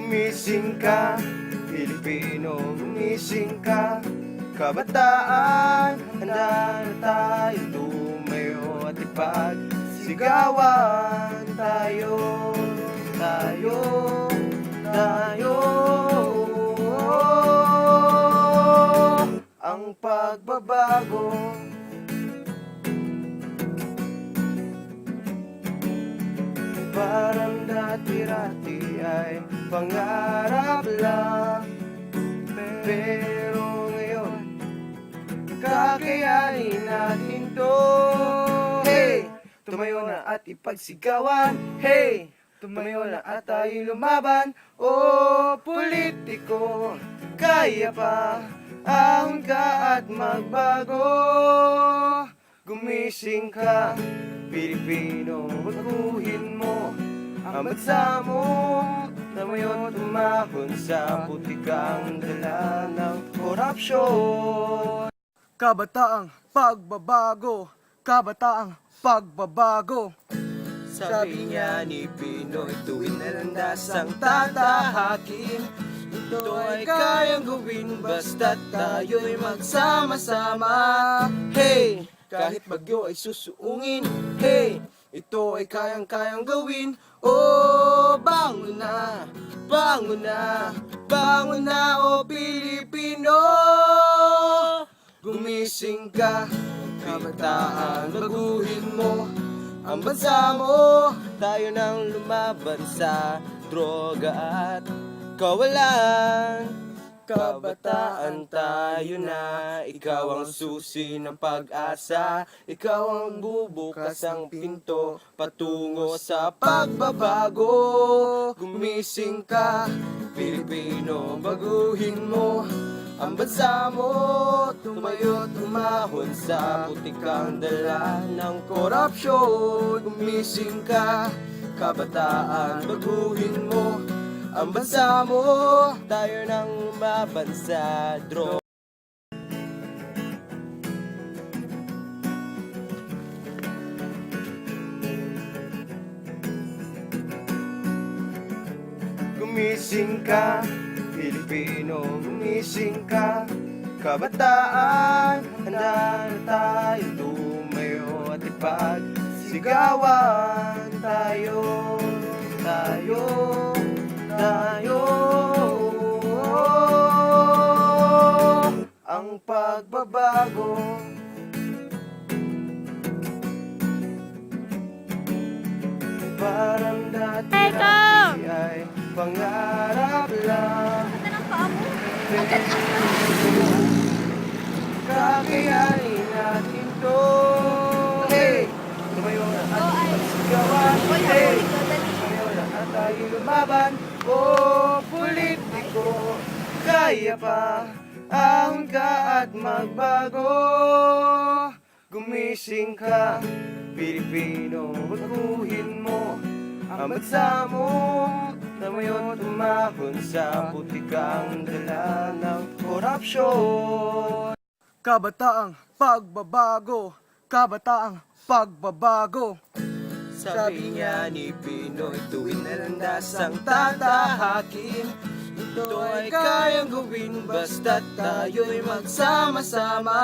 Gumising ka, Pilipino, gumising ka. Kabataan, handa na tayo tumayo at ipagsigawan tayo, tayo, tayo. Ang pagbabago, parang dati-rati ay pangarap lang, pero ngayon kakayanin natin to. Hey, tumayo na at ipagsigawan. Hey, tumayo na at tayo lumaban. Oh, politiko, kaya pa, ahon ka at magbago. Gumising ka, Pilipino, baguhin mo ang bansa mo. Tumayo, tumahon sa putikang dala ng korupsyon. Kabataang pagbabago, kabataang pagbabago. Sabi niya ni Pinoy, tuwin na landas ang tatahakin. Ito ay kayang gawin basta't tayo'y magsama-sama. Hey, kahit bagyo ay susuungin. Hey, ito ay kayang-kayang gawin. Oh, bangon na, bangon na, bangon na, oh Pilipino. Gumising ka, kabataan, baguhin mo ang bansa mo. Tayo nang lumaban sa droga at kawalan. Kabataan tayo na, ikaw ang susi ng pag-asa. Ikaw ang bubukas ang pinto patungo sa pagbabago. Gumising ka, Pilipino, baguhin mo ang bansa mo. Tumayo, tumahon sa putikang dala ng korupsyon. Gumising ka, kabataan, baguhin mo ang bansa mo. Tayo nang lumaban sa droga. Gumising ka, Pilipino, gumising ka. Kabataan, handa na tayo tumayo at ipagsigawan tayo, tayo, tayo. Ang pagbabago, parang dati-rati ay pangarap lang, kakayanin natin to. Hey, tumayo na at ipagsigawan. Hey, tumayo na at tayo lumaban. Oh, politiko, kaya pa, ahon ka at magbago. Gumising ka, Pilipino, baguhin mo ang bansa mo. Tumayo, tumahon sa putikang dala ng korupsyon. Kabataang pagbabago, kabataang pagbabago. Sabi niya ni Pinoy, tuwin na landas ang tatahakin. Ito ay kayang gawin basta't tayo'y magsama-sama.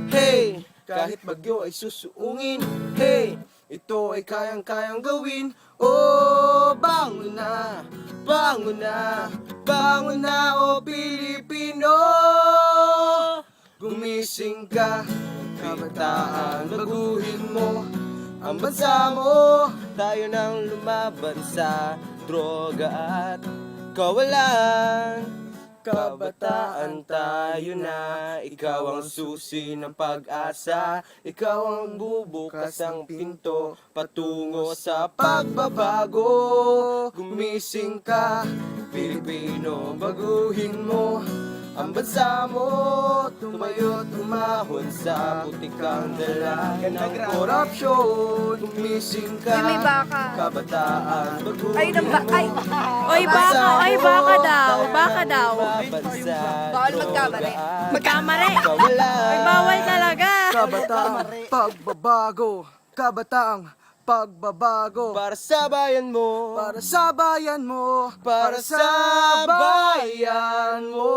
Hey, kahit bagyo ay susuungin. Hey, ito ay kayang-kayang gawin. Oh, bangon na, bangon na, bangon na, oh Pilipino. Gumising ka, kabataan, baguhin mo ang bansa mo. Tayo nang lumaban sa droga at kawalan. Kabataan tayo na, ikaw ang susi ng pag-asa. Ikaw ang bubukas ang pinto patungo sa pagbabago. Gumising ka, Pilipino, baguhin mo ang bansa mo. Tumayo, tumahon sa putikang dala ng korupsyon. Gumising ka, Uy, may baka. kabataan, baguhin Ay, mo ay, Oy, baka, ay, baka daw, baka daw. Bawal magkamali. Magkamali. Ay, bawal talaga. Kabataang pagbabago, kabataang pagbabago. Para sa bayan mo, Para sa bayan mo, para sa bayan mo.